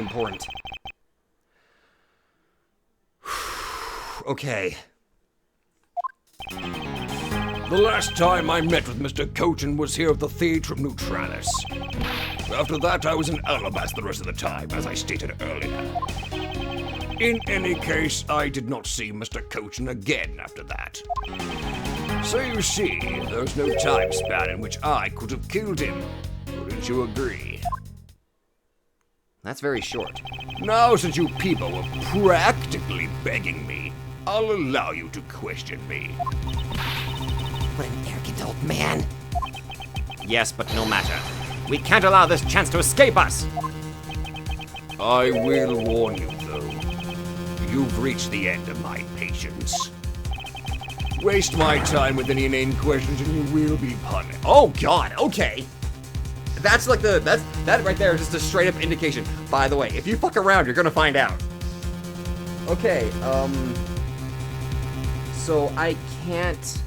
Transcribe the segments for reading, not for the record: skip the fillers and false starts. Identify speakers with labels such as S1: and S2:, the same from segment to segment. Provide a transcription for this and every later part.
S1: important. Okay.
S2: The last time I met with Mr. Cochin was here at the Theatrum Neutralis. After that, I was in Alabas the rest of the time, as I stated earlier. In any case, I did not see Mr. Cochin again after that. So you see, there's no time span in which I could have killed him. Wouldn't you agree?
S1: That's very short.
S2: Now, since you people were practically begging me, I'll allow you to question me.
S3: What an arrogant old man.
S1: Yes, but no matter. We can't allow this chance to escape us!
S2: I will warn you, though. You've reached the end of my patience. Waste my time with any inane questions and you will be punished.
S1: Oh god, okay. That's like that right there is just a straight up indication. By the way, if you fuck around, you're gonna find out. Okay, so I can't...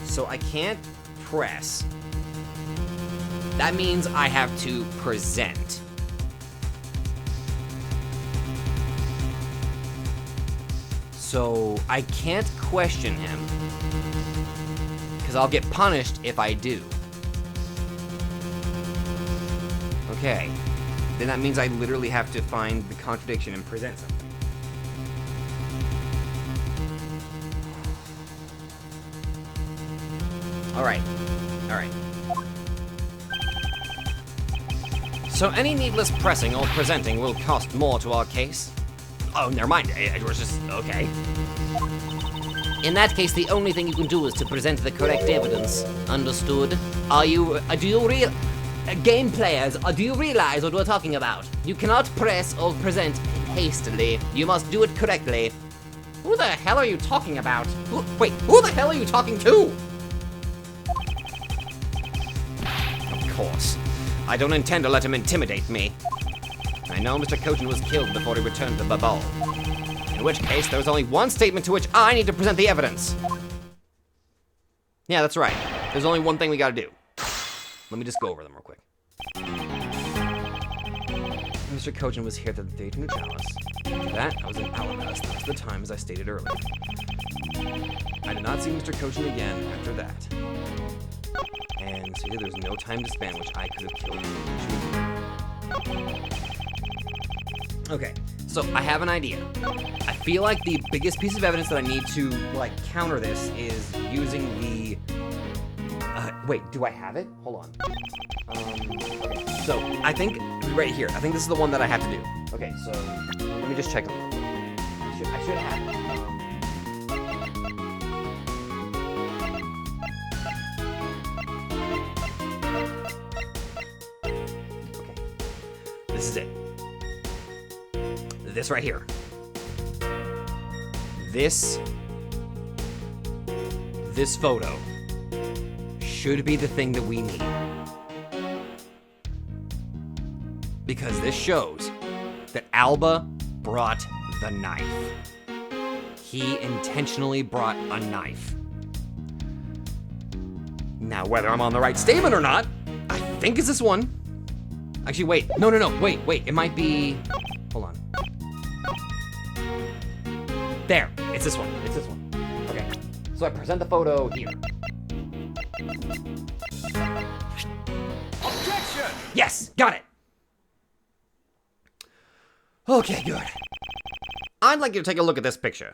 S1: So I can't press. That means I have to present. So I can't question him, because I'll get punished if I do. Okay, then that means I literally have to find the contradiction and present something. Alright. So any needless pressing or presenting will cost more to our case? Oh, never mind. Edgeworth just... okay.
S3: In that case, the only thing you can do is to present the correct evidence. Understood? Game players, do you realize what we're talking about? You cannot press or present hastily. You must do it correctly. Who the hell are you talking about? Who the hell are you talking to?
S1: Of course. I don't intend to let him intimidate me. I know Mr. Cochin was killed before he returned to the ball. In which case, there's only one statement to which I need to present the evidence. Yeah, that's right. There's only one thing we gotta do. Let me just go over them real quick. Mr. Cochin was here at the Theatrum Neutralis. After that, I was in Alabas the rest of the time, as I stated earlier. I did not see Mr. Cochin again after that. And so there's no time to span which I could have killed him. Okay, so I have an idea. I feel like the biggest piece of evidence that I need to, like, counter this is using the... wait, do I have it? Hold on. Okay, so I think right here, I think this is the one that I have to do. Okay, so let me just check. I should have it. Okay, this is it. This right here. This photo should be the thing that we need. Because this shows that Alba brought the knife. He intentionally brought a knife. Now, whether I'm on the right statement or not, I think it's this one. Actually, wait. No, wait. It might be... Hold on. There. It's this one. Okay. So I present the photo here.
S2: Objection!
S1: Yes! Got it! Okay, good. I'd like you to take a look at this picture.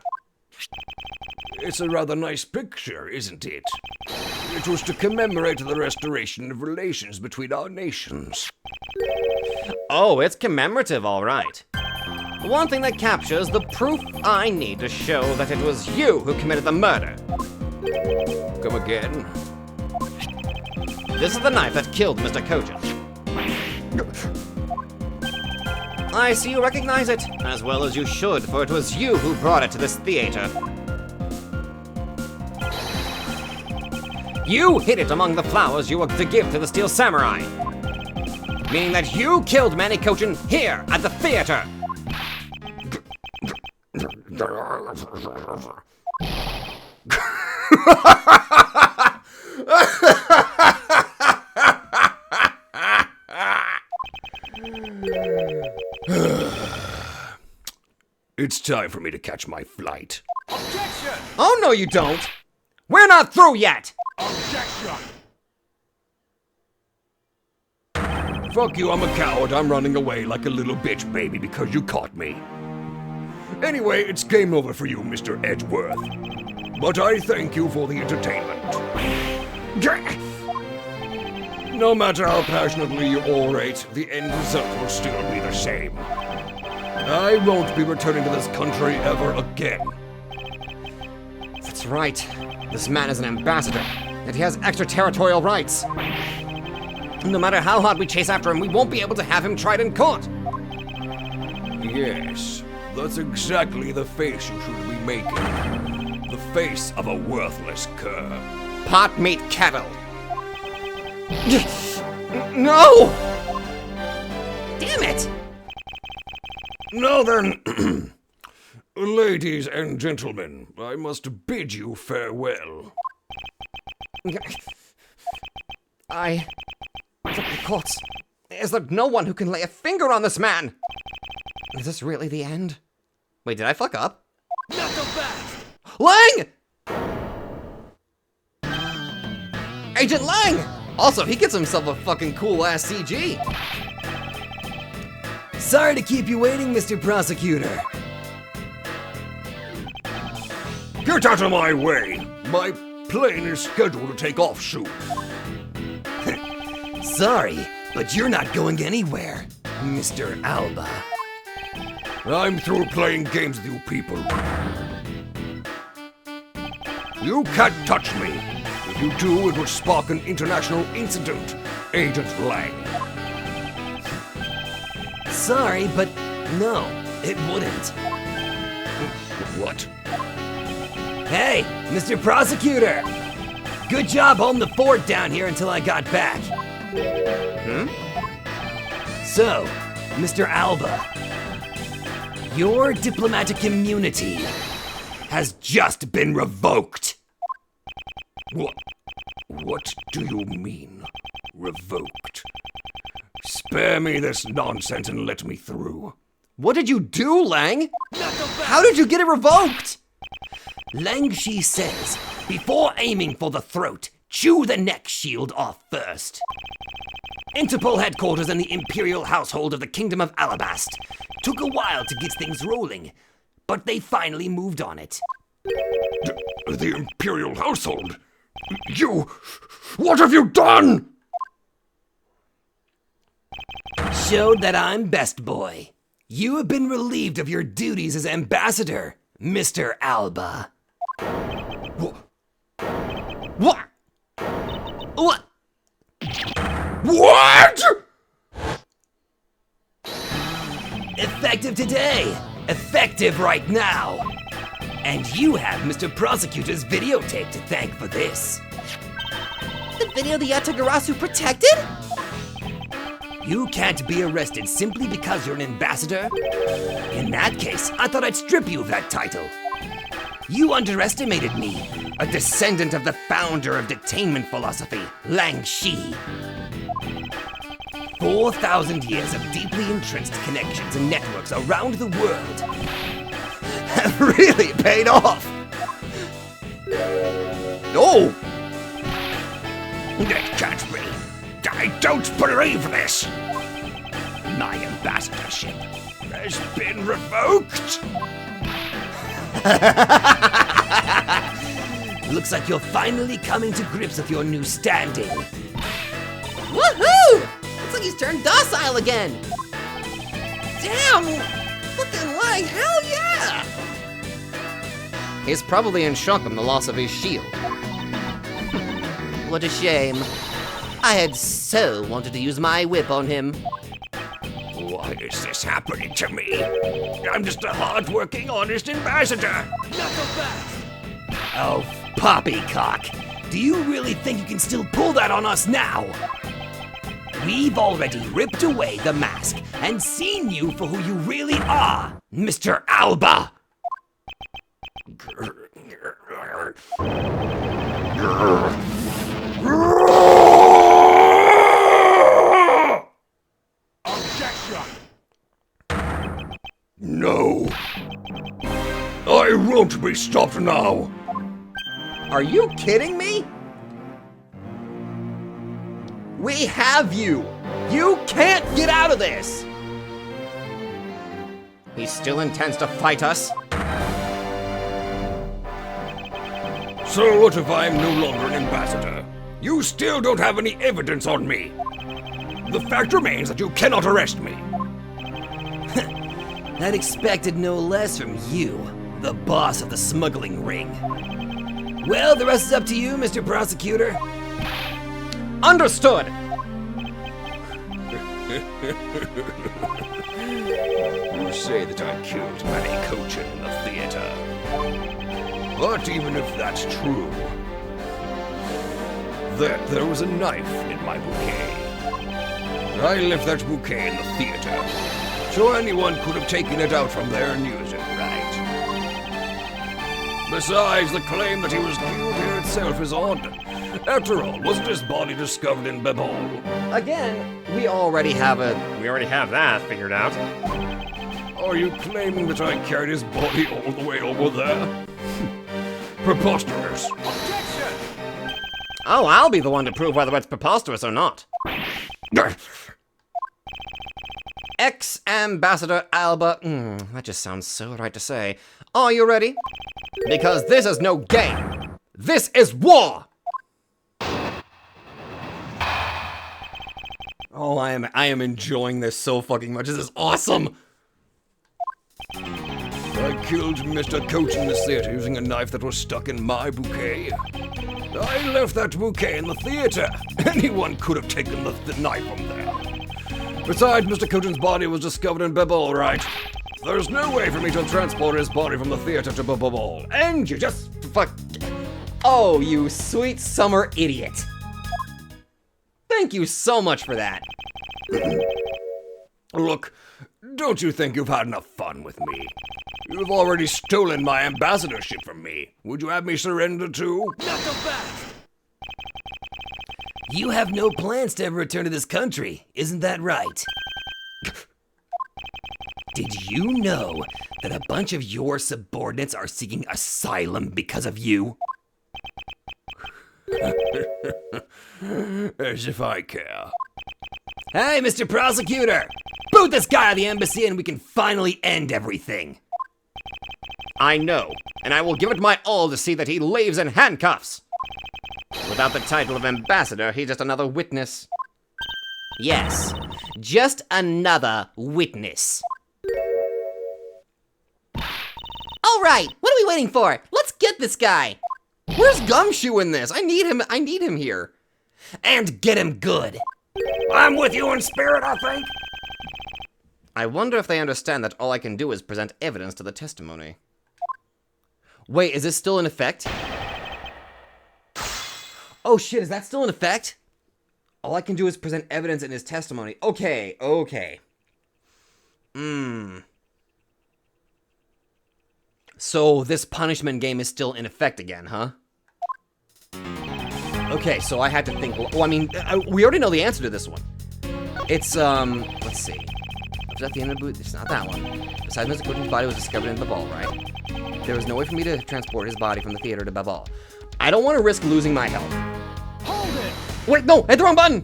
S2: It's a rather nice picture, isn't it? It was to commemorate the restoration of relations between our nations.
S1: Oh, it's commemorative, all right. One thing that captures the proof I need to show that it was you who committed the murder.
S2: Come again?
S1: This is the knife that killed Mr. Cochin. I see you recognize it, as well as you should, for it was you who brought it to this theater. You hid it among the flowers you were to give to the Steel Samurai. Meaning that you killed Manny Cochin here at the theater.
S2: It's time for me to catch my flight.
S4: Objection!
S1: Oh, no, you don't. We're not through yet.
S4: Objection!
S2: Fuck you, I'm a coward. I'm running away like a little bitch baby because you caught me. Anyway, it's game over for you, Mr. Edgeworth. But I thank you for the entertainment. No matter how passionately you orate, the end result will still be the same. I won't be returning to this country ever again.
S1: That's right. This man is an ambassador, and he has extraterritorial rights. No matter how hard we chase after him, we won't be able to have him tried in court.
S2: Yes, that's exactly the face you should be making. The face of a worthless cur.
S1: Pot meat cattle. No! Damn it!
S2: Now then, ladies and gentlemen, I must bid you farewell.
S1: Of course. Is there no one who can lay a finger on this man? Is this really the end? Wait, did I fuck up?
S4: Not so fast!
S1: Lang! Agent Lang! Also, he gets himself a fucking cool-ass CG. Sorry to keep you waiting, Mr. Prosecutor.
S2: Get out of my way! My plane is scheduled to take off soon.
S1: Sorry, but you're not going anywhere, Mr. Alba.
S2: I'm through playing games with you people. You can't touch me. If you do, it would spark an international incident, Agent Lang.
S1: Sorry, but no, it wouldn't.
S2: What?
S1: Hey, Mr. Prosecutor! Good job holding the fort down here until I got back. So, Mr. Alba, your diplomatic immunity has just been revoked.
S2: What do you mean, revoked? Spare me this nonsense and let me through.
S1: What did you do, Lang?
S4: Not so fast!
S1: How did you get it revoked? Lang Shi says, before aiming for the throat, chew the neck shield off first. Interpol headquarters and the Imperial household of the Kingdom of Alabast took a while to get things rolling, but they finally moved on it.
S2: The Imperial household? You... What have you done?
S1: Showed that I'm best boy. You have been relieved of your duties as ambassador, Mr. Alba. What? What?
S2: What?
S1: Effective today. Effective right now. And you have Mr. Prosecutor's videotape to thank for this. The video the Yatagarasu protected? You can't be arrested simply because you're an ambassador? In that case, I thought I'd strip you of that title. You underestimated me, a descendant of the founder of detainment philosophy, Lang Shi. 4,000 years of deeply entrenched connections and networks around the world have really paid off. Oh!
S2: It can't be. I don't believe this. My ambassadorship has been revoked.
S1: Looks like you're finally coming to grips with your new standing. Woohoo! Looks like he's turned docile again. Damn! Fucking Lang, hell yeah! He's probably in shock from the loss of his shield. What a shame. I had so wanted to use my whip on him.
S2: Why is this happening to me? I'm just a hard-working, honest ambassador.
S4: Not so fast!
S1: Oh, poppycock. Do you really think you can still pull that on us now? We've already ripped away the mask and seen you for who you really are, Mr. Alba.
S4: Objection!
S2: No. I won't be stopped now.
S1: Are you kidding me? We have you! You can't get out of this!
S3: He still intends to fight us?
S2: So what if I'm no longer an ambassador? You still don't have any evidence on me. The fact remains that you cannot arrest me.
S3: I'd expected no less from you, the boss of the smuggling ring. Well, the rest is up to you, Mr. Prosecutor.
S1: Understood!
S2: You say that I killed Manny Cochin in the theater. But even if that's true, that there was a knife in my bouquet. I left that bouquet in the theater, so anyone could have taken it out from there and used it, right? Besides, the claim that he was killed here itself is odd. After all, wasn't his body discovered in Babol?
S1: Again, we already have that figured out.
S2: Are you claiming that I carried his body all the way over there? Preposterous.
S4: Objection!
S3: Oh, I'll be the one to prove whether it's preposterous or not. Ex-Ambassador Alba... that just sounds so right to say. Are you ready?
S1: Because this is no game. This is war! Oh, I am enjoying this so fucking much. This is awesome!
S2: I killed Mr. Coach in the theater using a knife that was stuck in my bouquet. I left that bouquet in the theater. Anyone could have taken the knife from there. Besides, Mr. Cochin's body was discovered in Babol, right? There's no way for me to transport his body from the theater to Babol.
S1: And you just fuck... Oh, you sweet summer idiot. Thank you so much for that.
S2: Look, don't you think you've had enough fun with me? You've already stolen my ambassadorship from me. Would you have me surrender too?
S4: Not so fast!
S3: You have no plans to ever return to this country, isn't that right? Did you know that a bunch of your subordinates are seeking asylum because of you?
S2: As if I care.
S3: Hey, Mr. Prosecutor! Boot this guy out of the embassy and we can finally end everything.
S1: I know, and I will give it my all to see that he leaves in handcuffs. Without the title of ambassador, he's just another witness.
S3: Yes, just another witness. All right, what are we waiting for? Let's get this guy.
S1: Where's Gumshoe in this? I need him here.
S3: And get him good.
S2: I'm with you in spirit, I think.
S1: I wonder if they understand that all I can do is present evidence to the testimony. Wait, is this still in effect? Oh shit, is that still in effect? All I can do is present evidence in his testimony. Okay. So this punishment game is still in effect again, huh? Okay, so I had to think, well, I mean, we already know the answer to this one. It's, let's see. At the end of the booth, it's not that one. Besides, Mr. Cochin's body was discovered in Babol, right? There was no way for me to transport his body from the theater to Babol. I don't want to risk losing my health.
S4: Hold it!
S1: Wait, no, hit the wrong button!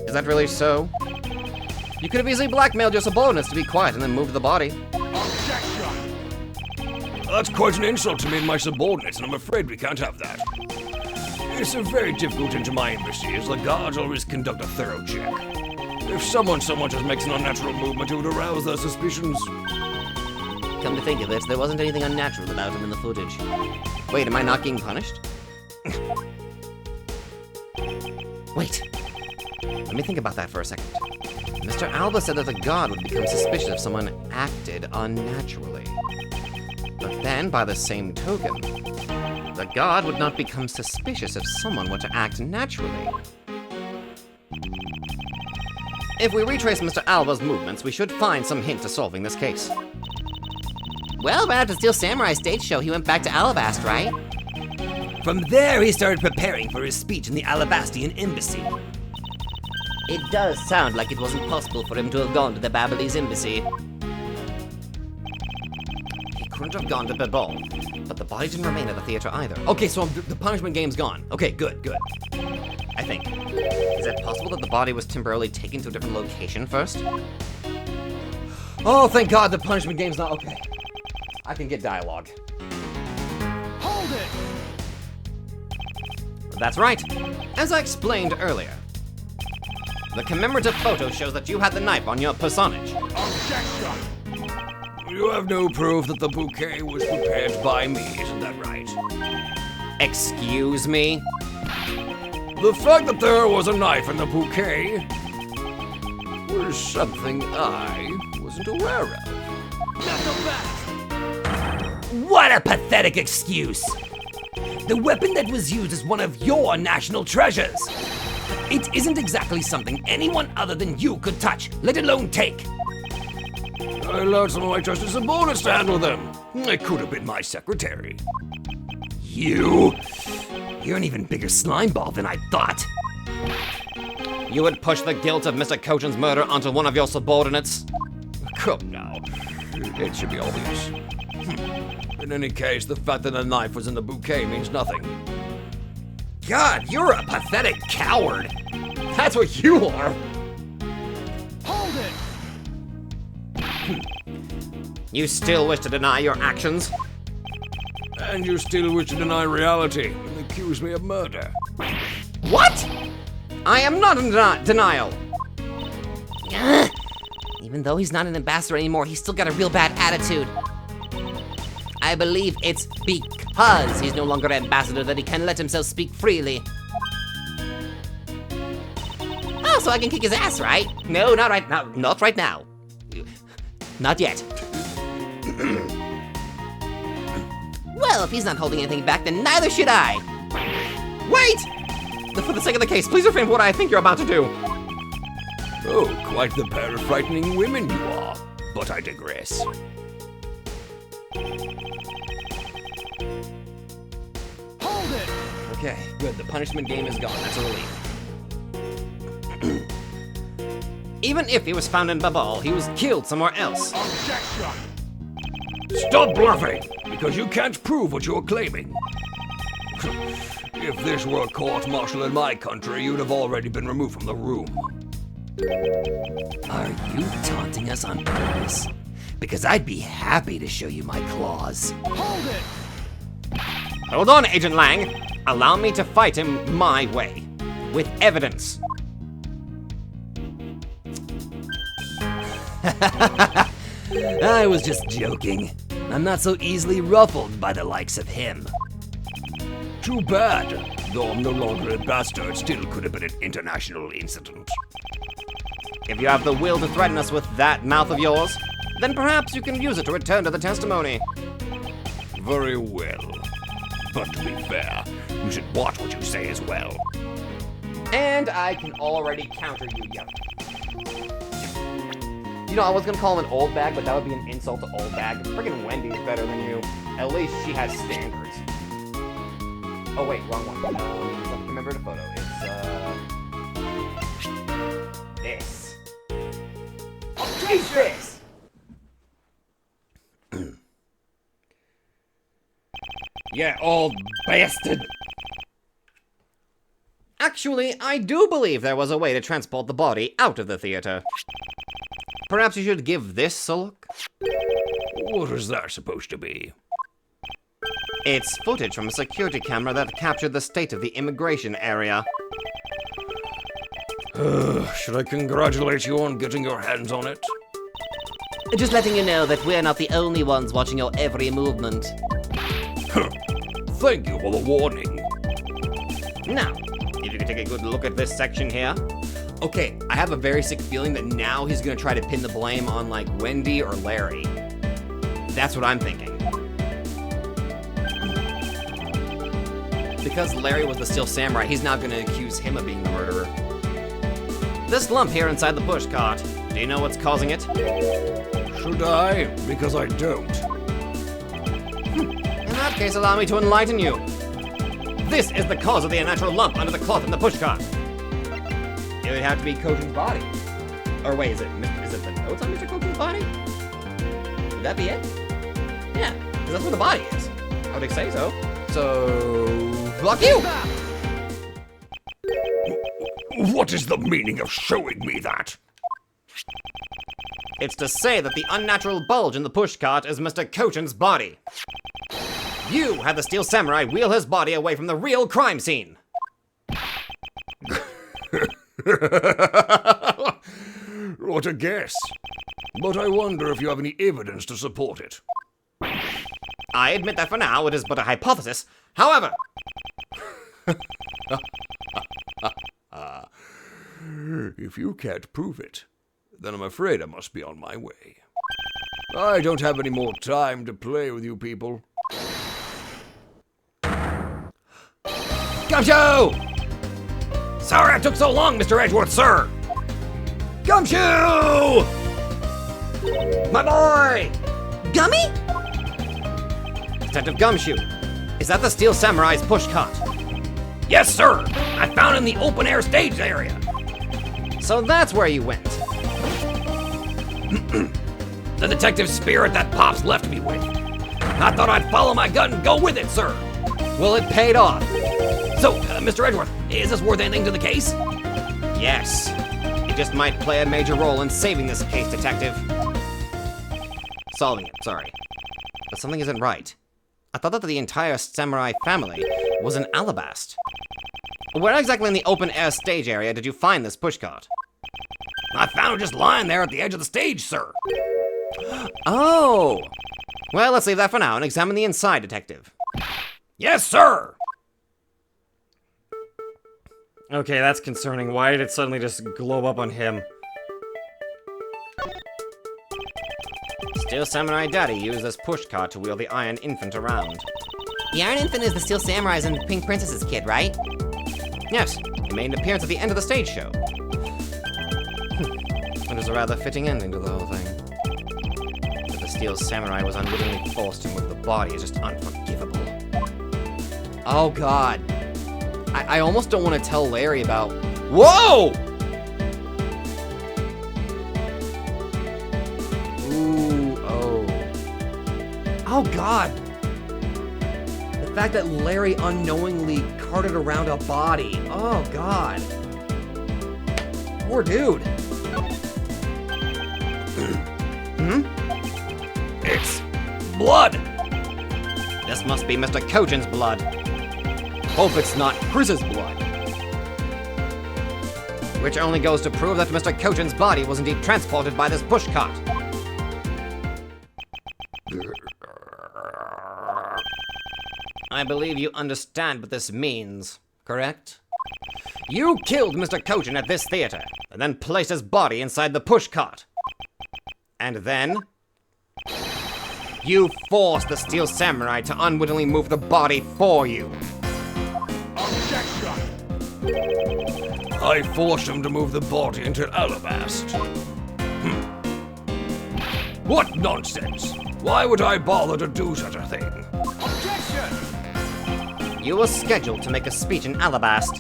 S1: Is that really so? You could have easily blackmailed your subordinates to be quiet and then moved the body.
S4: Objection!
S2: That's quite an insult to me and my subordinates, and I'm afraid we can't have that. It's a very difficult into my embassy, as the guards always conduct a thorough check. If someone so much as makes an unnatural movement, it would arouse their suspicions.
S3: Come to think of it, there wasn't anything unnatural about him in the footage.
S1: Wait, am I not getting punished? Wait. Let me think about that for a second. Mr. Alba said that the god would become suspicious if someone acted unnaturally. But then, by the same token, the god would not become suspicious if someone were to act naturally. If we retrace Mr. Alba's movements, we should find some hint to solving this case.
S3: Well, right after Steel Samurai stage show, he went back to Alabast, right?
S5: From there, he started preparing for his speech in the Alabastian embassy.
S3: It does sound like it wasn't possible for him to have gone to the Babylonis embassy.
S1: He
S3: couldn't have gone to the ball. But the body didn't remain at the theater either. Okay, so the punishment game's gone. Okay, good. I think. Is it possible that the body was temporarily taken to a different location first? Oh, thank God the punishment game's not okay. I can get dialogue.
S4: Hold it!
S3: That's right. As I explained earlier, the commemorative photo shows that you had the knife on your personage.
S4: Objection!
S2: You have no proof that the bouquet was prepared by me, isn't that right?
S3: Excuse me?
S2: The fact that there was a knife in the bouquet was something I wasn't aware of.
S4: Not the best!
S5: What a pathetic excuse! The weapon that was used is one of your national treasures. It isn't exactly something anyone other than you could touch, let alone take.
S2: I allowed some of my trusted subordinates to handle them. It could have been my secretary.
S5: You're an even bigger slimeball than I thought.
S3: You would push the guilt of Mr. Kochan's murder onto one of your subordinates?
S2: Come now, it should be obvious. In any case, the fact that a knife was in the bouquet means nothing.
S5: God, you're a pathetic coward.
S3: That's what you are!
S4: Hold it!
S3: You still wish to deny your actions?
S2: And you still wish to deny reality and accuse me of murder.
S3: What? I am not in denial! Even though he's not an ambassador anymore, he's still got a real bad attitude. I believe it's because he's no longer ambassador that he can let himself speak freely. Oh, so I can kick his ass, right? No, not right now. Not right now. Not yet. Well, if he's not holding anything back, then neither should I. Wait! For the sake of the case, please refrain from what I think you're about to do.
S2: Oh, quite the pair of frightening women you are. But I digress.
S4: Hold it!
S3: Okay, good. The punishment game is gone. That's a relief. Even if he was found in Babal, he was killed somewhere else.
S4: Objection!
S2: Stop bluffing, because you can't prove what you're claiming. If this were a court-martial in my country, you'd have already been removed from the room.
S5: Are you taunting us on purpose? Because I'd be happy to show you my claws.
S4: Hold it!
S3: Hold on, Agent Lang. Allow me to fight him my way. With evidence.
S5: I was just joking. I'm not so easily ruffled by the likes of him.
S2: Too bad. Though I'm no longer ambassador, it still could have been an international incident.
S3: If you have the will to threaten us with that mouth of yours, then perhaps you can use it to return to the testimony.
S2: Very well. But to be fair, you should watch what you say as well.
S3: And I can already counter you, yep. You know, I was gonna call him an old bag, but that would be an insult to old bag. Friggin' Wendy's better than you. At least she has standards. Oh wait, wrong one. Let me remember the photo. It's, this! Yeah, old bastard! Actually, I do believe there was a way to transport the body out of the theater. Perhaps you should give this a look?
S2: What is that supposed to be?
S3: It's footage from a security camera that captured the state of the immigration area.
S2: Should I congratulate you on getting your hands on it?
S3: Just letting you know that we're not the only ones watching your every movement.
S2: Thank you for the warning.
S3: Now, if you could take a good look at this section here. Okay, I have a very sick feeling that now he's gonna try to pin the blame on, like, Wendy or Larry. That's what I'm thinking. Because Larry was the Steel Samurai, he's now gonna accuse him of being the murderer. This lump here inside the pushcart, do you know what's causing it?
S2: Should I? Because I don't.
S3: In that case, allow me to enlighten you. This is the cause of the unnatural lump under the cloth in the pushcart. It would have to be Kochan's body. Or wait, is it the notes on Mr. Kochan's body? Would that be it? Yeah.
S1: because that's where the body is. I would say so. So, fuck you!
S2: What is the meaning of showing me that?
S1: It's to say that the unnatural bulge in the pushcart is Mr. Kochin's body. You had the Steel Samurai wheel his body away from the real crime scene.
S2: What a guess. But I wonder if you have any evidence to support it.
S1: I admit that for now it is but a hypothesis. However,
S2: If you can't prove it, then I'm afraid I must be on my way. I don't have any more time to play with you people.
S1: Gumshoe! Sorry it took so long, Mr. Edgeworth, sir! Gumshoe! My boy!
S3: Gummy?
S1: Detective Gumshoe, is that the Steel Samurai's pushcart?
S5: Yes, sir. I found it in the open air stage area.
S1: So that's where you went.
S5: The detective spirit that Pops left me with. I thought I'd follow my gut and go with it, sir.
S1: Well, it paid off.
S5: So, Mr. Edgeworth, is this worth anything to the case?
S1: Yes. It just might play a major role in saving this case, Detective. Solving it, sorry. But something isn't right. I thought that the entire samurai family was in Alabast. Where exactly in the open-air stage area did you find this pushcart?
S5: I found it just lying there at the edge of the stage, sir.
S1: Oh! Well, let's leave that for now and examine the inside, Detective.
S5: Yes, sir.
S1: Okay, that's concerning. Why did it suddenly just glow up on him? Steel Samurai Daddy used this pushcart to wheel the Iron Infant around.
S3: The Iron Infant is the Steel Samurai's and Pink Princess's kid, right?
S1: Yes, he made an appearance at the end of the stage show. It was a rather fitting ending to the whole thing. But the Steel Samurai was unwittingly forced to move the body is just unforgivable. Oh god. I almost don't want to tell Larry about... Whoa! Ooh, oh. Oh god! The fact that Larry unknowingly carted around a body. Oh god. Poor dude.
S5: It's blood.
S1: This must be Mr. Kochin's blood. Hope it's not Chris's blood. Which only goes to prove that Mr. Kochin's body was indeed transported by this pushcart. I believe you understand what this means, correct? You killed Mr. Kochin at this theater, and then placed his body inside the pushcart. And then... you forced the Steel Samurai to unwittingly move the body for you.
S4: Objection!
S2: I forced him to move the body into Alabast. What nonsense! Why would I bother to do such a thing?
S4: Objection!
S1: You were scheduled to make a speech in Alabast,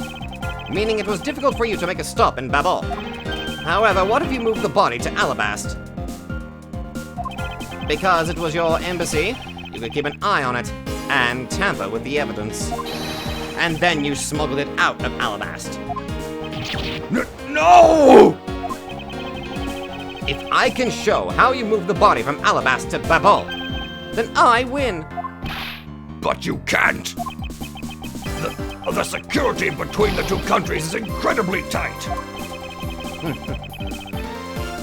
S1: meaning it was difficult for you to make a stop in Babel. However, what if you moved the body to Alabast? Because it was your embassy, you could keep an eye on it and tamper with the evidence. And then you smuggled it out of Alabast.
S2: No!
S1: If I can show how you moved the body from Alabast to Babel, then I win.
S2: But you can't. The security between the two countries is incredibly tight.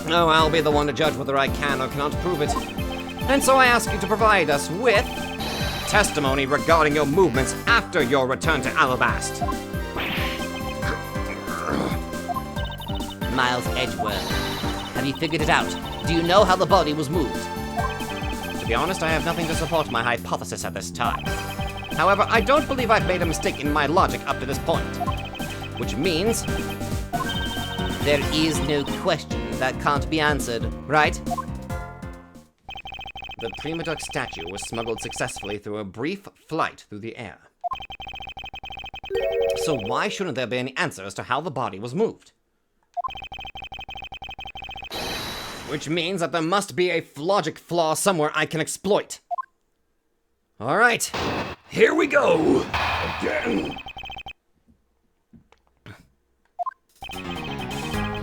S1: Oh, I'll be the one to judge whether I can or cannot prove it. And so I ask you to provide us with testimony regarding your movements after your return to Alabast.
S3: Miles Edgeworth. Have you figured it out? Do you know how the body was moved?
S1: To be honest, I have nothing to support my hypothesis at this time. However, I don't believe I've made a mistake in my logic up to this point. Which means...
S3: there is no question that can't be answered, right?
S1: the Prima Duck statue was smuggled successfully through a brief flight through the air. So why shouldn't there be any answer as to how the body was moved? Which means that there must be a logic flaw somewhere I can exploit. All right.
S2: Here we go! Again!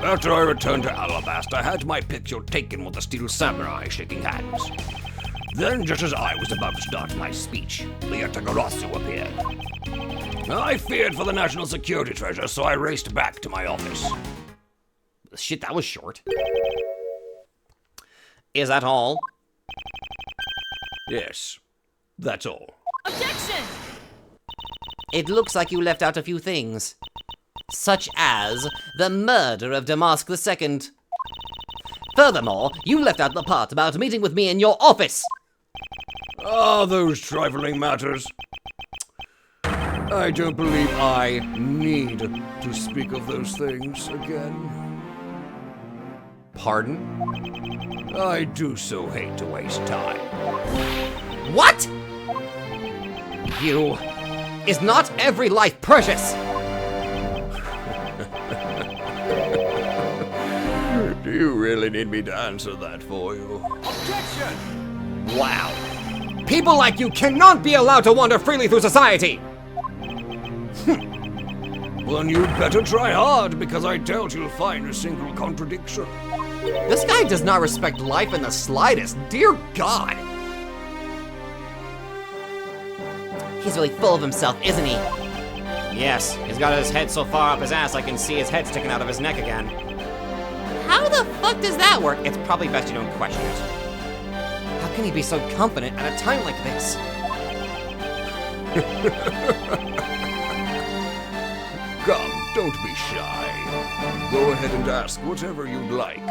S2: After I returned to Alabasta, I had my picture taken with the steel samurai shaking hands. Then, just as I was about to start my speech, the Yatagarasu appeared. I feared for the national security treasure, so I raced back to my office.
S1: Shit, that was short. Is that all?
S2: Yes, that's all.
S6: Objection!
S3: It looks like you left out a few things, such as the murder of Damask II. Furthermore, you left out the part about meeting with me in your office.
S2: Ah, those trifling matters. I don't believe I need to speak of those things again.
S1: Pardon?
S2: I do so hate to waste time.
S3: What?
S1: You... Is not every life precious?
S2: Do you really need me to answer that for you?
S4: Objection!
S1: Wow. People like you cannot be allowed to wander freely through society!
S2: Then you'd better try hard, because I doubt you'll find a single contradiction.
S1: This guy does not respect life in the slightest. Dear God.
S3: He's really full of himself, isn't he?
S1: Yes, he's got his head so far up his ass I can see his head sticking out of his neck again.
S3: How the fuck does that work?
S1: It's probably best you don't question it. How can he be so confident at a time like this?
S2: Come, don't be shy. Go ahead and ask whatever you'd like.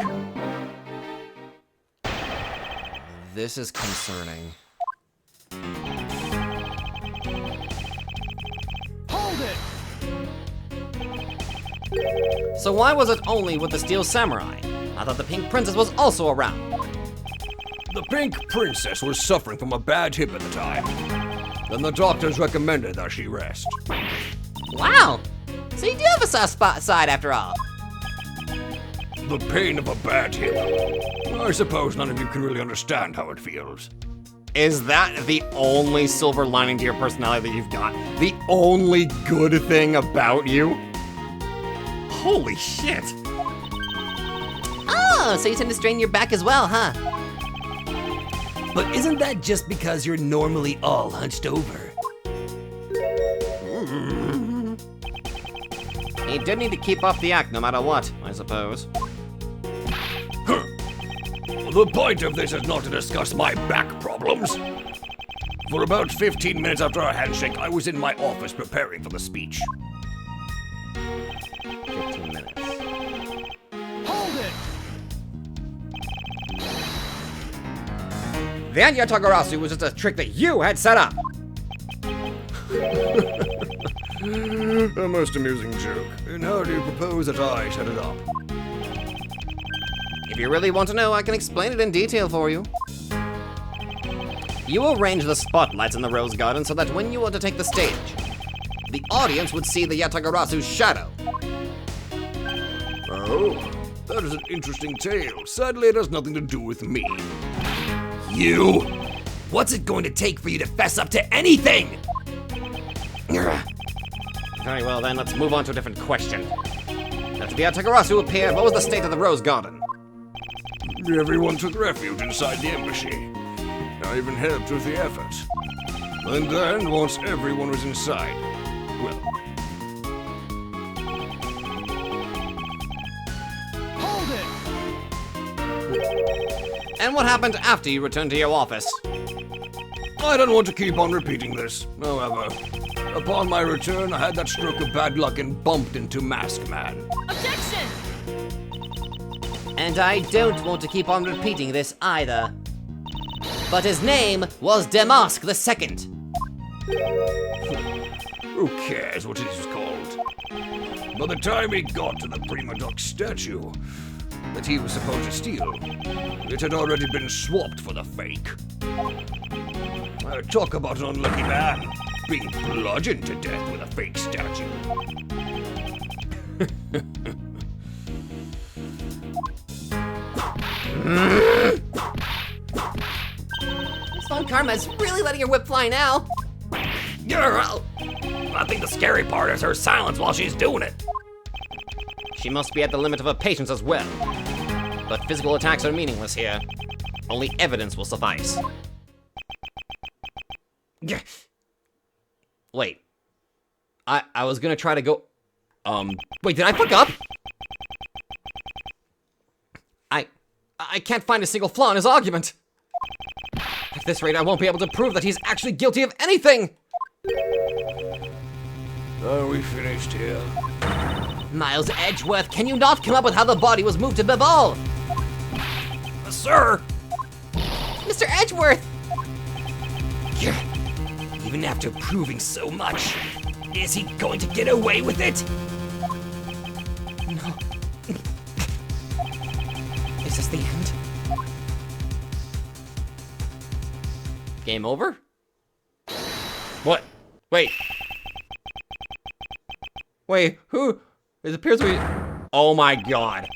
S1: This is concerning.
S4: Hold it!
S1: So why was it only with the Steel Samurai? I thought the Pink Princess was also around.
S2: The Pink Princess was suffering from a bad hip at the time. Then the doctors recommended that she rest.
S3: Wow. So you do have a soft spot side after all.
S2: The pain of a bad hip. I suppose none of you can really understand how it feels.
S1: Is that the only silver lining to your personality that you've got? The only good thing about you? Holy shit.
S3: Oh, so you tend to strain your back as well, huh?
S5: But isn't that just because you're normally all hunched over?
S1: He did need to keep up the act no matter what, I suppose.
S2: The point of this is not to discuss my back problems. For about 15 minutes after our handshake, I was in my office preparing for the speech.
S1: 15 minutes.
S4: Hold it!
S1: That Yatagarasu was just a trick that you had set up!
S2: A most amusing joke. And how do you propose that I set it up?
S1: If you really want to know, I can explain it in detail for you. You arrange the spotlights in the Rose Garden so that when you want to take the stage, the audience would see the Yatagarasu's shadow.
S2: Oh, that is an interesting tale. Sadly, it has nothing to do with me. You?
S5: What's it going to take for you to fess up to anything?
S1: Very well then, let's move on to a different question. After the Yatagarasu appeared, what was the state of the Rose Garden?
S2: Everyone took refuge inside the embassy. I even helped with the effort. And then, once everyone was inside, well...
S4: Hold it!
S1: And what happened after you returned to your office?
S2: I don't want to keep on repeating this. However, upon my return, I had that stroke of bad luck and bumped into Mask Man.
S6: Objection!
S3: And I don't want to keep on repeating this either. But his name was Damask II.
S2: Who cares what it is called? By the time he got to the Prima Duck statue that he was supposed to steal, it had already been swapped for the fake. Talk about an unlucky man, being bludgeoned to death with a fake statue.
S3: It's fun Karma's really letting her whip fly now.
S5: Girl! I think the scary part is her silence while she's doing it.
S3: She must be at the limit of her patience as well. But physical attacks are meaningless here. Only evidence will suffice. Wait. I was gonna try to go... wait, did I fuck up? I can't find a single flaw in his argument. At this rate, I won't be able to prove that he's actually guilty of anything.
S2: Are we finished here?
S3: Miles Edgeworth, can you not come up with how the body was moved to Babal?
S5: Sir!
S3: Mr. Edgeworth!
S5: Even after proving so much, is he going to get away with it?
S3: No. Is this the end? Game over? What? Wait. Wait, who? It appears we... Oh my god.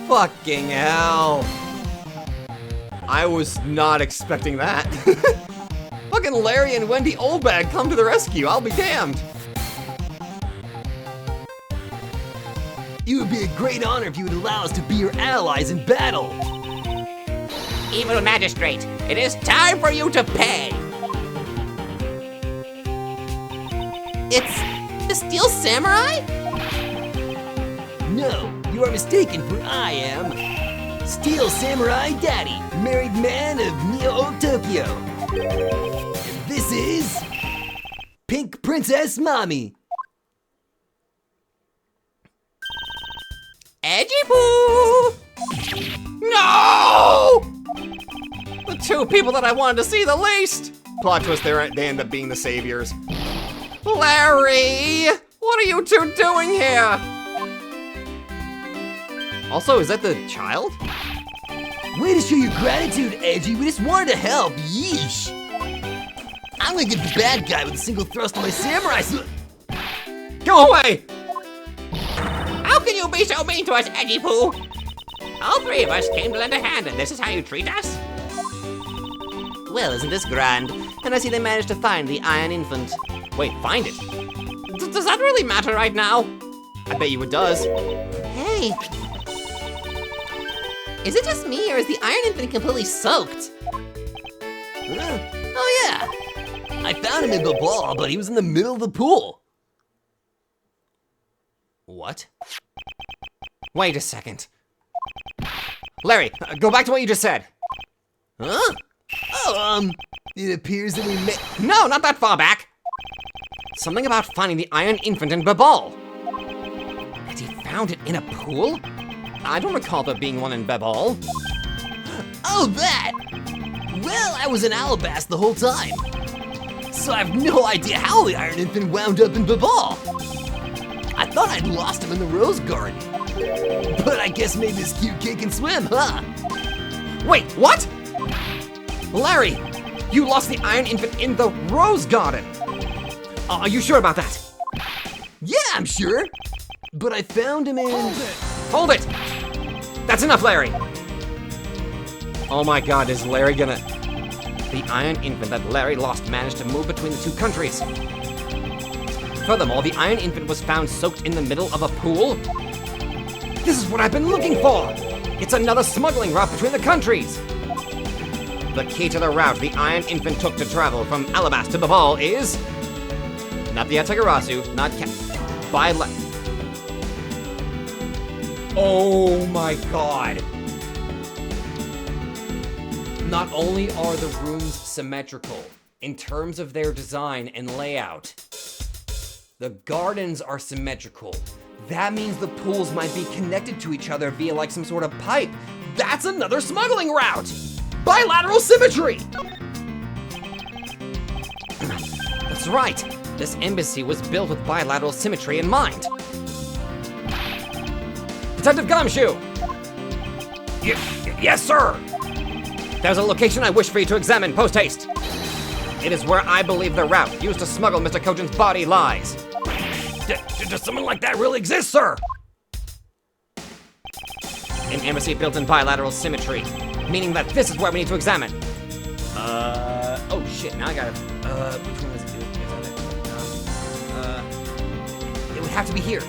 S3: Fucking hell. I was not expecting that. Fucking Larry and Wendy Oldbag come to the rescue, I'll be damned.
S5: It would be a great honor if you would allow us to be your allies in battle.
S3: Evil magistrate, it is time for you to pay. It's the Steel Samurai?
S5: No, you are mistaken, for I am Steel Samurai Daddy, married man of Neo-Tokyo. This is Pink Princess Mommy.
S3: Edgy-poo! No! The two people that I wanted to see the least! Plot twist, they end up being the saviors. Larry! What are you two doing here? Also, is that the child?
S5: Way to show your gratitude, Edgy. We just wanted to help. Yeesh. I'm gonna get the bad guy with a single thrust of my samurai sword.
S3: Go away! How can you be so mean to us, Edgy-poo? All three of us came to lend a hand, and this is how you treat us? Well, isn't this grand? And I see they managed to find the Iron Infant. Wait, find it? Does that really matter right now? I bet you it does. Hey. Is it just me, or is the Iron Infant completely soaked?
S5: Oh yeah. I found him in the ball, but he was in the middle of the pool.
S3: What? Wait a second. Larry, go back to what you just said.
S5: Huh? Oh, it appears that we met.
S3: No, not that far back. Something about finding the Iron Infant in Babal. And he found it in a pool? I don't recall there being one in Babal.
S5: Oh, that! Well, I was in Alabasta the whole time. So I have no idea how the Iron Infant wound up in Babal. I thought I'd lost him in the Rose Garden. But I guess maybe this cute kid can swim, huh?
S3: Wait, what? Larry, you lost the Iron Infant in the Rose Garden. Are you sure about that?
S5: Yeah, I'm sure. But I found him in...
S3: Hold it! That's enough, Larry! Oh my god, is Larry gonna... The Iron Infant that Larry lost managed to move between the two countries. Furthermore, the Iron Infant was found soaked in the middle of a pool. This is what I've been looking for! It's another smuggling route between the countries! The key to the route the Iron Infant took to travel from Alabasta to Babal is... Not the Ategarasu, not by land. Oh my god! Not only are the rooms symmetrical in terms of their design and layout, the gardens are symmetrical. That means the pools might be connected to each other via like some sort of pipe. That's another smuggling route! Bilateral symmetry! That's right. This embassy was built with bilateral symmetry in mind. Detective Gumshoe!
S5: Yes, sir!
S3: There's a location I wish for you to examine post-haste. It is where I believe the route used to smuggle Mr. Kojin's body lies.
S5: Does someone like that really exist, sir?
S3: An embassy built in bilateral symmetry, meaning that this is where we need to examine. Oh shit, now I gotta, which one was it? It would have to be here.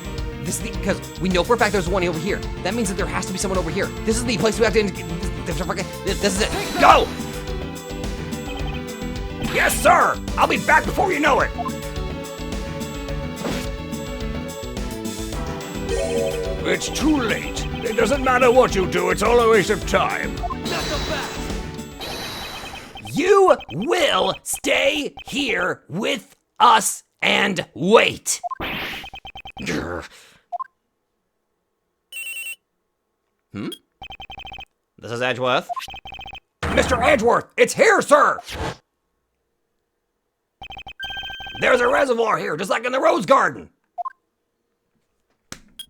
S3: This is the, because we know for a fact there's one over here. That means that there has to be someone over here. This is the place we have to, this is it. Go!
S2: Yes, sir! I'll be back before you know it! It's too late. It doesn't matter what you do, it's all a waste of time.
S5: You will stay here with us and wait.
S3: Grr. This is Edgeworth.
S2: Mr. Edgeworth, it's here, sir! There's a reservoir here, just like in the rose garden.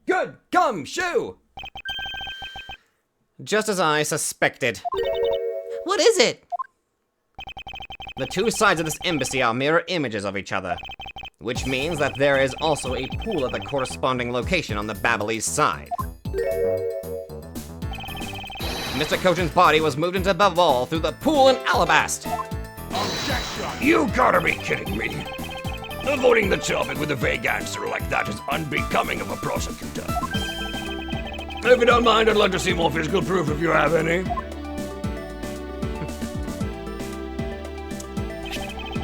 S1: Good, come, shoo!
S3: Just as I suspected.
S6: What is it?
S3: The two sides of this embassy are mirror images of each other, which means that there is also a pool at the corresponding location on the Babalese side. Mr. Cochin's body was moved into Babal through the pool in Alabast.
S2: You gotta be kidding me. Avoiding the topic with a vague answer like that is unbecoming of a prosecutor. If you don't mind, I'd like to see more physical proof if you have any.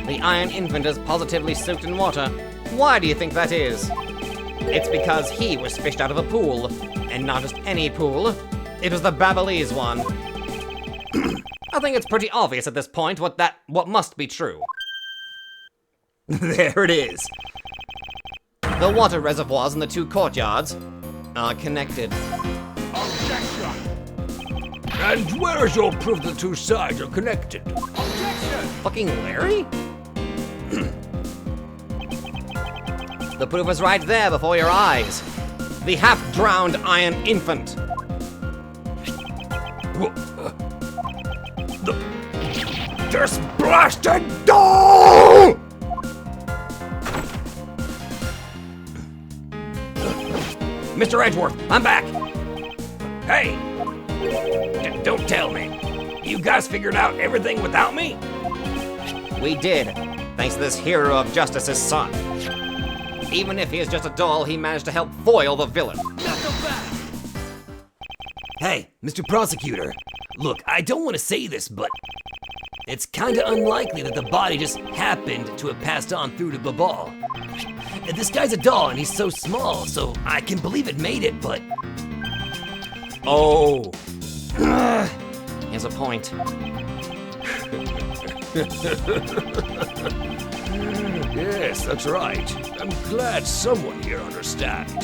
S3: The Iron Infant is positively soaked in water. Why do you think that is? It's because he was fished out of a pool, and not just any pool. It was the Babalese one. I think it's pretty obvious at this point what must be true.
S1: There it is.
S3: The water reservoirs in the two courtyards are connected.
S2: And where is your proof the two sides are connected?
S3: Fucking Larry? The proof is right there before your eyes. The half-drowned Iron Infant.
S2: This blasted door! Mr. Edgeworth, I'm back. Hey, don't tell me. You guys figured out everything without me?
S3: We did, thanks to this hero of justice's son. Even if he is just a doll, he managed to help foil the villain.
S5: Hey, Mr. Prosecutor. Look, I don't want to say this, but it's kinda unlikely that the body just happened to have passed on through to Babal. This guy's a doll and he's so small, so I can believe it made it, but...
S3: Oh. Here's a point.
S2: Yes, that's right. I'm glad someone here understands.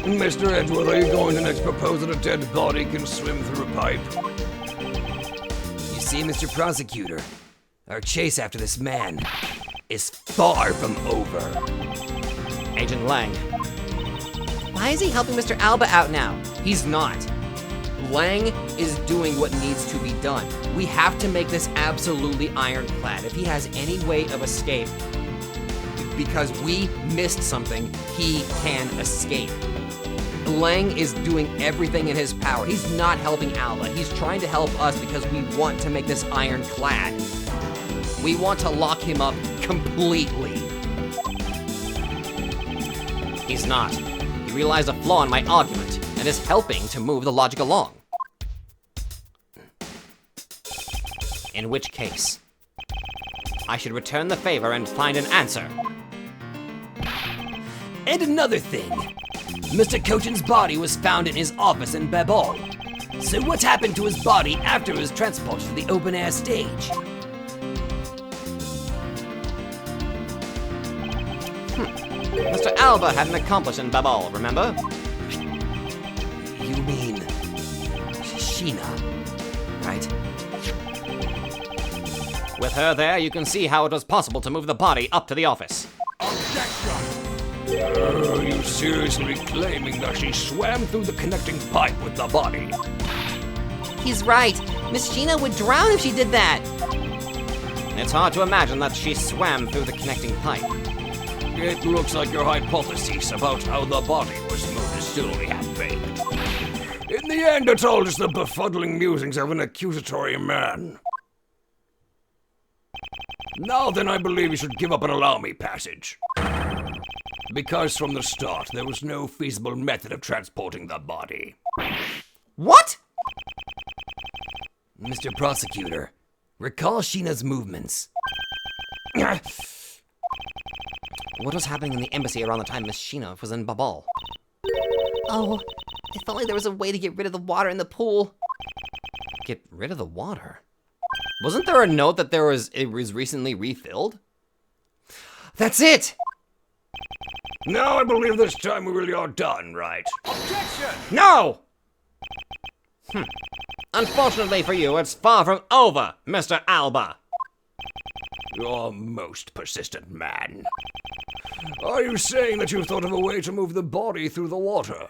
S2: Mr. Edgeworth, are you going to next propose that a dead body can swim through a pipe?
S5: You see, Mr. Prosecutor, our chase after this man is far from over.
S3: Agent Lang.
S6: Why is he helping Mr. Alba out now?
S3: He's not. Lang is doing what needs to be done. We have to make this absolutely ironclad. If he has any way of escape, because we missed something, he can escape. Lang is doing everything in his power. He's not helping Alba. He's trying to help us because we want to make this ironclad. We want to lock him up completely. He's not. He realized a flaw in my argument and is helping to move the logic along. In which case, I should return the favor and find an answer.
S5: And another thing, Mr. Cochin's body was found in his office in Babal. So what's happened to his body after it was transported to the open-air stage?
S3: Mr. Alba had an accomplice in Babal, remember?
S5: You mean Sheena, right?
S3: With her there, you can see how it was possible to move the body up to the office.
S2: Are you seriously claiming that she swam through the connecting pipe with the body?
S6: He's right. Miss Sheena would drown if she did that.
S3: It's hard to imagine that she swam through the connecting pipe.
S2: It looks like your hypothesis about how the body was moved is still only half-baked. In the end, it's all just the befuddling musings of an accusatory man. Now then, I believe you should give up and allow me passage. Because from the start, there was no feasible method of transporting the body.
S3: What?
S5: Mr. Prosecutor, recall Sheena's movements.
S3: What was happening in the embassy around the time Miss Sheena was in Babal?
S6: Oh, if only there was a way to get rid of the water in the pool.
S3: Get rid of the water? Wasn't there a note that it was recently refilled? That's it!
S2: Now I believe this time we really are done, right?
S4: Objection!
S3: No! Unfortunately for you, it's far from over, Mr. Alba.
S2: You're a most persistent man. Are you saying that you thought of a way to move the body through the water?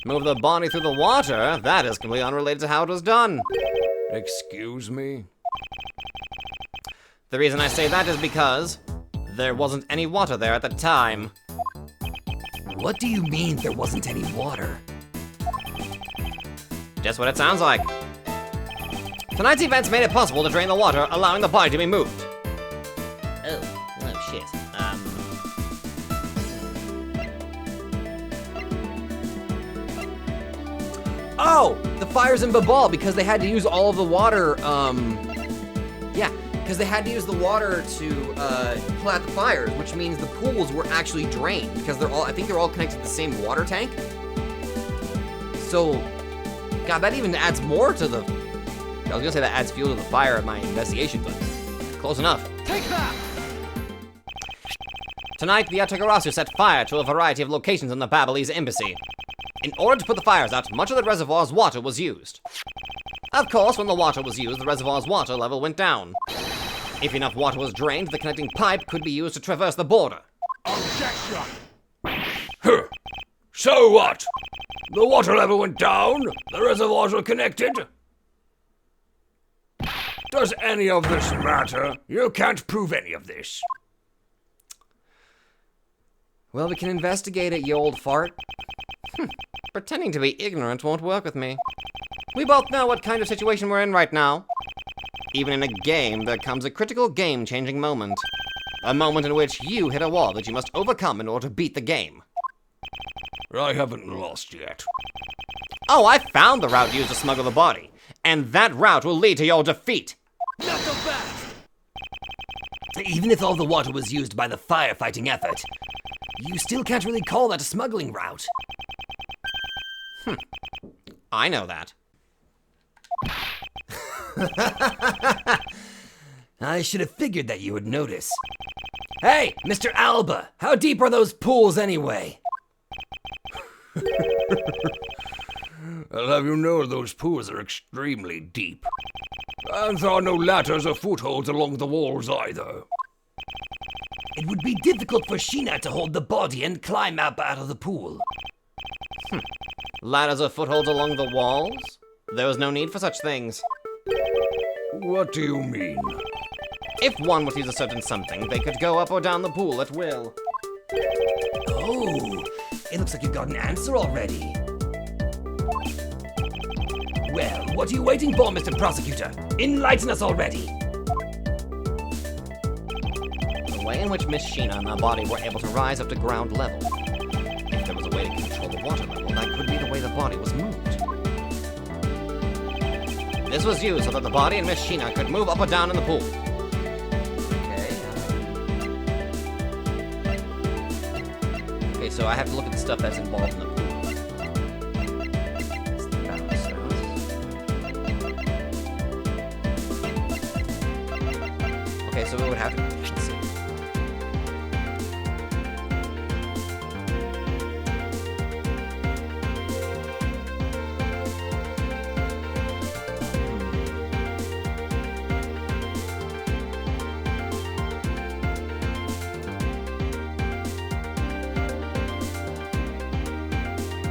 S3: Move the body through the water? That is completely unrelated to how it was done.
S2: Excuse me?
S3: The reason I say that is because there wasn't any water there at the time.
S5: What do you mean there wasn't any water?
S3: Just what it sounds like. Tonight's events made it possible to drain the water, allowing the body to be moved.
S6: Oh shit.
S3: Oh, the fires in Babal because they had to use all of the water, yeah, because they had to use the water to pull out the fires, which means the pools were actually drained because I think they're all connected to the same water tank. So, God, that even adds more to the, I was gonna say that adds fuel to the fire of my investigation, but close enough.
S4: Take that!
S3: Tonight, the Atakarasu set fire to a variety of locations in the Babalese embassy. In order to put the fires out, much of the reservoir's water was used. Of course, when the water was used, the reservoir's water level went down. If enough water was drained, the connecting pipe could be used to traverse the border.
S4: Objection!
S2: Huh. So what? The water level went down? The reservoirs were connected? Does any of this matter? You can't prove any of this.
S3: Well, we can investigate it, you old fart. Pretending to be ignorant won't work with me. We both know what kind of situation we're in right now. Even in a game, there comes a critical game-changing moment. A moment in which you hit a wall that you must overcome in order to beat the game.
S2: I haven't lost yet.
S3: Oh, I found the route used to smuggle the body. And that route will lead to your defeat.
S4: Not so fast!
S5: Even if all the water was used by the firefighting effort, you still can't really call that a smuggling route.
S3: I know that.
S5: I should have figured that you would notice. Hey, Mr. Alba, how deep are those pools anyway?
S2: I'll have you know those pools are extremely deep. And there are no ladders or footholds along the walls either.
S5: It would be difficult for Sheena to hold the body and climb up out of the pool.
S3: Ladders or footholds along the walls? There was no need for such things.
S2: What do you mean?
S3: If one were to use a certain something, they could go up or down the pool at will.
S5: Oh, it looks like you've got an answer already. Well, what are you waiting for, Mr. Prosecutor? Enlighten us already.
S3: The way in which Miss Sheena and her body were able to rise up to ground level. If there was a way to control the water level, that could be the way the body was moved. This was used so that the body and Miss Sheena could move up or down in the pool. Okay, so I have to look at the stuff that's involved in the pool. Okay, so it would have to, let's see.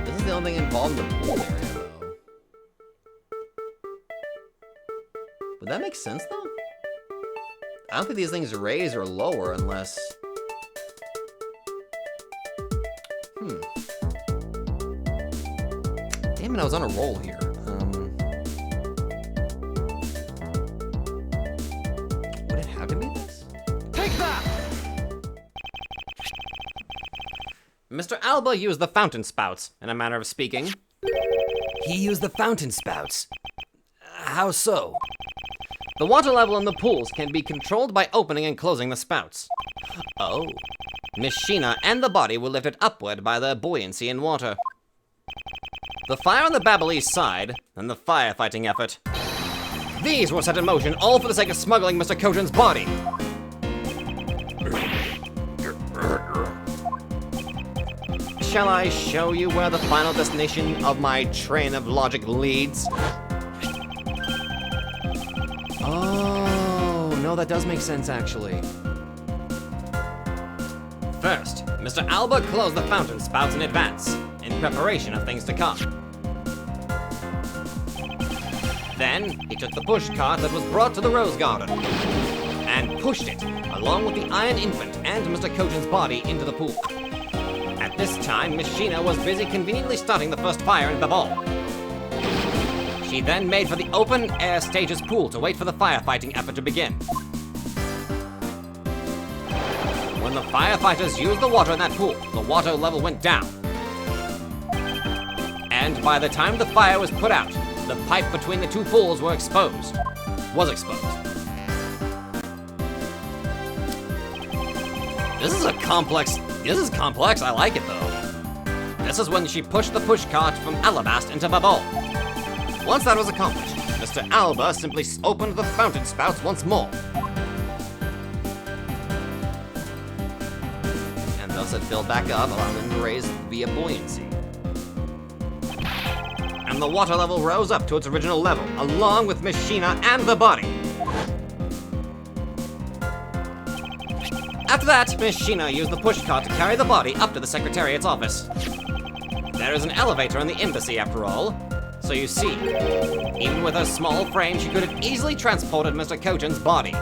S3: This is the only thing involved in the pool area, though. Would that make sense, though? I don't think these things raise or lower unless...
S1: Damn it, I was on a roll here. Would it have to be this?
S4: Take that!
S3: Mr. Alba used the fountain spouts, in a manner of speaking.
S5: He used the fountain spouts. How so?
S3: The water level in the pools can be controlled by opening and closing the spouts.
S5: Oh.
S3: Miss Sheena and the body were lifted upward by their buoyancy in water. The fire on the Babalese side, and the firefighting effort. These were set in motion all for the sake of smuggling Mr. Kojan's body. Shall I show you where the final destination of my train of logic leads?
S1: Oh, no, that does make sense, actually.
S3: First, Mr. Alba closed the fountain spouts in advance, in preparation of things to come. Then, he took the push cart that was brought to the Rose Garden, and pushed it, along with the Iron Infant and Mr. Kojan's body, into the pool. At this time, Miss Sheena was busy conveniently starting the first fire in Babol. She then made for the open-air stage's pool to wait for the firefighting effort to begin. When the firefighters used the water in that pool, the water level went down. And by the time the fire was put out, the pipe between the two pools was exposed. This is complex, I like it though. This is when she pushed the pushcart from Alabast into Babol. Once that was accomplished, Mr. Alba simply opened the fountain spouts once more. And thus it filled back up, allowing them to raise via buoyancy. And the water level rose up to its original level, along with Miss Sheena and the body. After that, Miss Sheena used the pushcart to carry the body up to the Secretariat's office. There is an elevator in the embassy, after all. So you see, even with her small frame, she could have easily transported Mr. Kojan's body.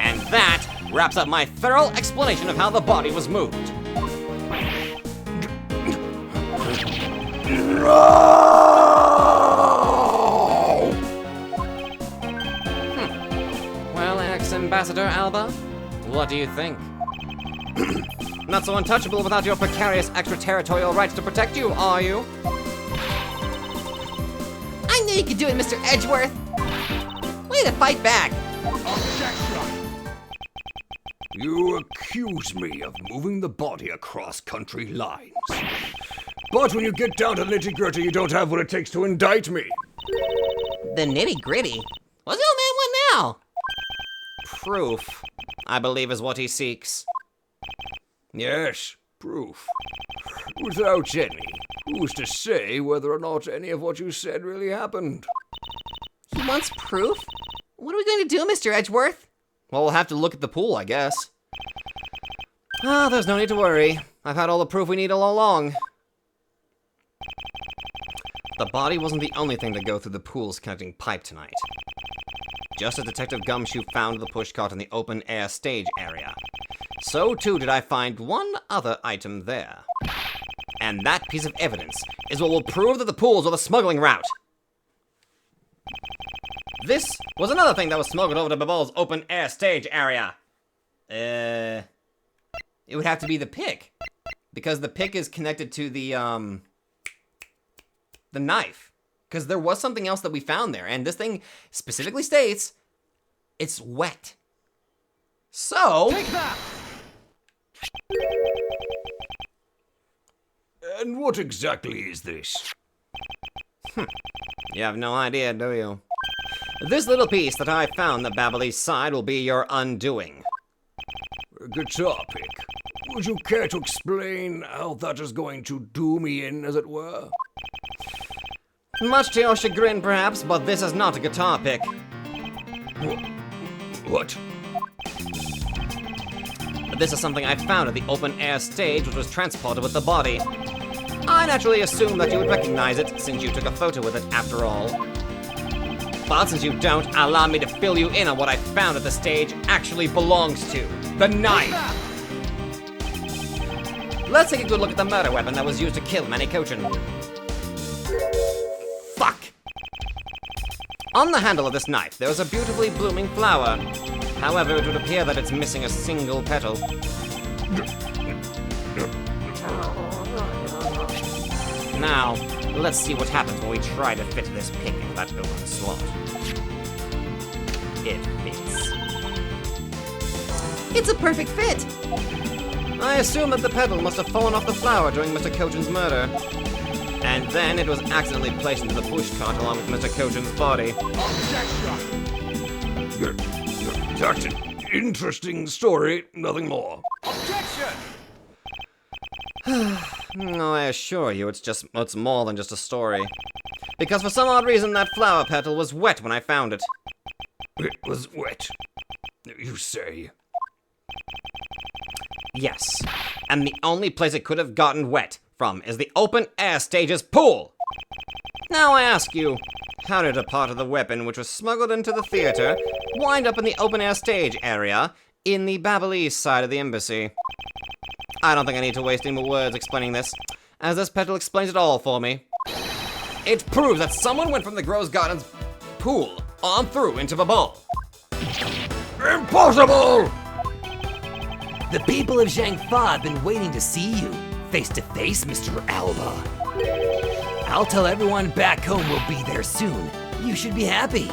S3: And that wraps up my thorough explanation of how the body was moved. Well, ex-Ambassador Alba, what do you think? Not so untouchable without your precarious extraterritorial rights to protect you, are you?
S6: I knew you could do it, Mr. Edgeworth. Way to fight back.
S4: Objection!
S2: You accuse me of moving the body across country lines. But when you get down to nitty-gritty, you don't have what it takes to indict me.
S6: The nitty-gritty? What's the old man want now?
S3: Proof, I believe, is what he seeks.
S2: Yes, proof. Without any, who's to say whether or not any of what you said really happened?
S6: He wants proof? What are we going to do, Mr. Edgeworth?
S3: Well, we'll have to look at the pool, I guess. Ah, there's no need to worry. I've had all the proof we need all along. The body wasn't the only thing to go through the pool's connecting pipe tonight. Just as Detective Gumshoe found the pushcart in the open-air stage area, so too did I find one other item there. And that piece of evidence is what will prove that the pools are the smuggling route. This was another thing that was smuggled over to Babol's open-air stage area. It would have to be the pick, because the pick is connected to the knife. Because there was something else that we found there, and this thing specifically states it's wet. So...
S4: Take that!
S2: And what exactly is this?
S3: You have no idea, do you? This little piece that I found the Babalese side will be your undoing.
S2: Guitar pick. Would you care to explain how that is going to do me in, as it were?
S3: Much to your chagrin, perhaps, but this is not a guitar pick.
S2: What?
S3: This is something I'd found at the open-air stage, which was transported with the body. I naturally assumed that you would recognize it, since you took a photo with it, after all. But since you don't, allow me to fill you in on what I found at the stage actually belongs to. The knife! Let's take a good look at the murder weapon that was used to kill Manny Kochan. On the handle of this knife, there is a beautifully blooming flower. However, it would appear that it's missing a single petal. Now, let's see what happens when we try to fit this pick into that open slot. It fits.
S6: It's a perfect fit.
S3: I assume that the petal must have fallen off the flower during Mr. Kojin's murder. And then it was accidentally placed into the pushcart along with Mr. Kojin's body.
S4: Objection!
S2: That's an interesting story, nothing more.
S4: Objection!
S3: No, I assure you, it's more than just a story. Because for some odd reason, that flower petal was wet when I found it.
S2: It was wet, you say?
S3: Yes, and the only place it could have gotten wet from is the open air stage's pool. Now I ask you, how did a part of the weapon which was smuggled into the theater wind up in the open air stage area in the Babalese side of the embassy? I don't think I need to waste any more words explaining this, as this petal explains it all for me. It proves that someone went from the Rose Garden's pool on through into the bowl.
S2: Impossible!
S5: The people of Zhangfa have been waiting to see you, face to face, Mr. Alba. I'll tell everyone back home we'll be there soon. You should be happy.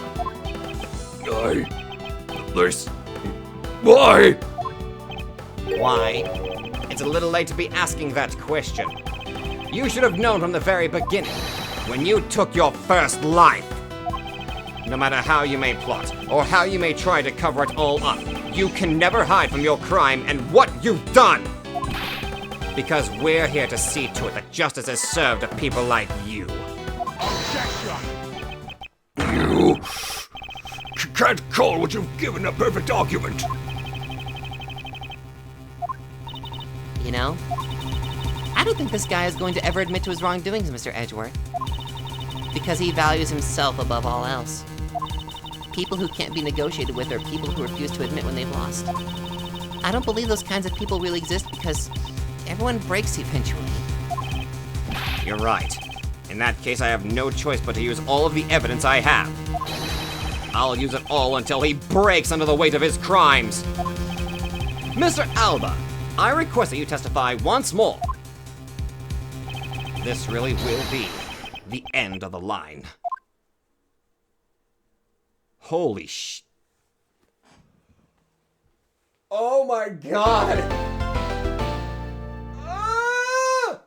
S2: Why?
S3: Why? It's a little late to be asking that question. You should have known from the very beginning, when you took your first life. No matter how you may plot, or how you may try to cover it all up, you can never hide from your crime and what you've done! Because we're here to see to it that justice is served to people like you.
S4: Objection!
S2: You can't call what you've given a perfect argument.
S6: You know, I don't think this guy is going to ever admit to his wrongdoings, Mr. Edgeworth. Because he values himself above all else. People who can't be negotiated with are people who refuse to admit when they've lost. I don't believe those kinds of people really exist because everyone breaks eventually.
S3: You're right. In that case, I have no choice but to use all of the evidence I have. I'll use it all until he breaks under the weight of his crimes. Mr. Alba, I request that you testify once more. This really will be the end of the line. Holy sh... Oh my god! Ah!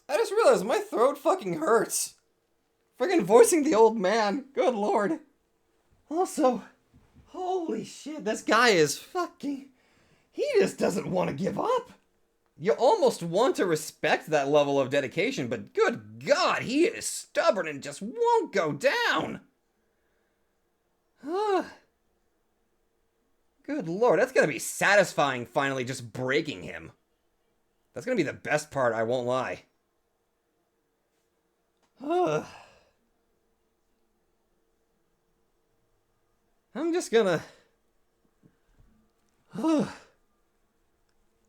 S3: I just realized my throat fucking hurts. Friggin' voicing the old man. Good lord. Also, holy shit, this guy is fucking... He just doesn't want to give up. You almost want to respect that level of dedication, but good God, he is stubborn and just won't go down. Good Lord, that's gonna be satisfying finally just breaking him. That's gonna be the best part, I won't lie. I'm just gonna...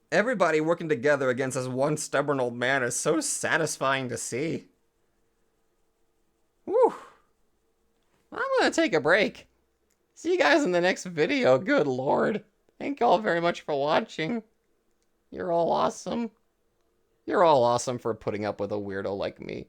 S3: Everybody working together against this one stubborn old man is so satisfying to see. Whew. I'm gonna take a break. See you guys in the next video. Good lord. Thank you all very much for watching. You're all awesome. You're all awesome for putting up with a weirdo like me.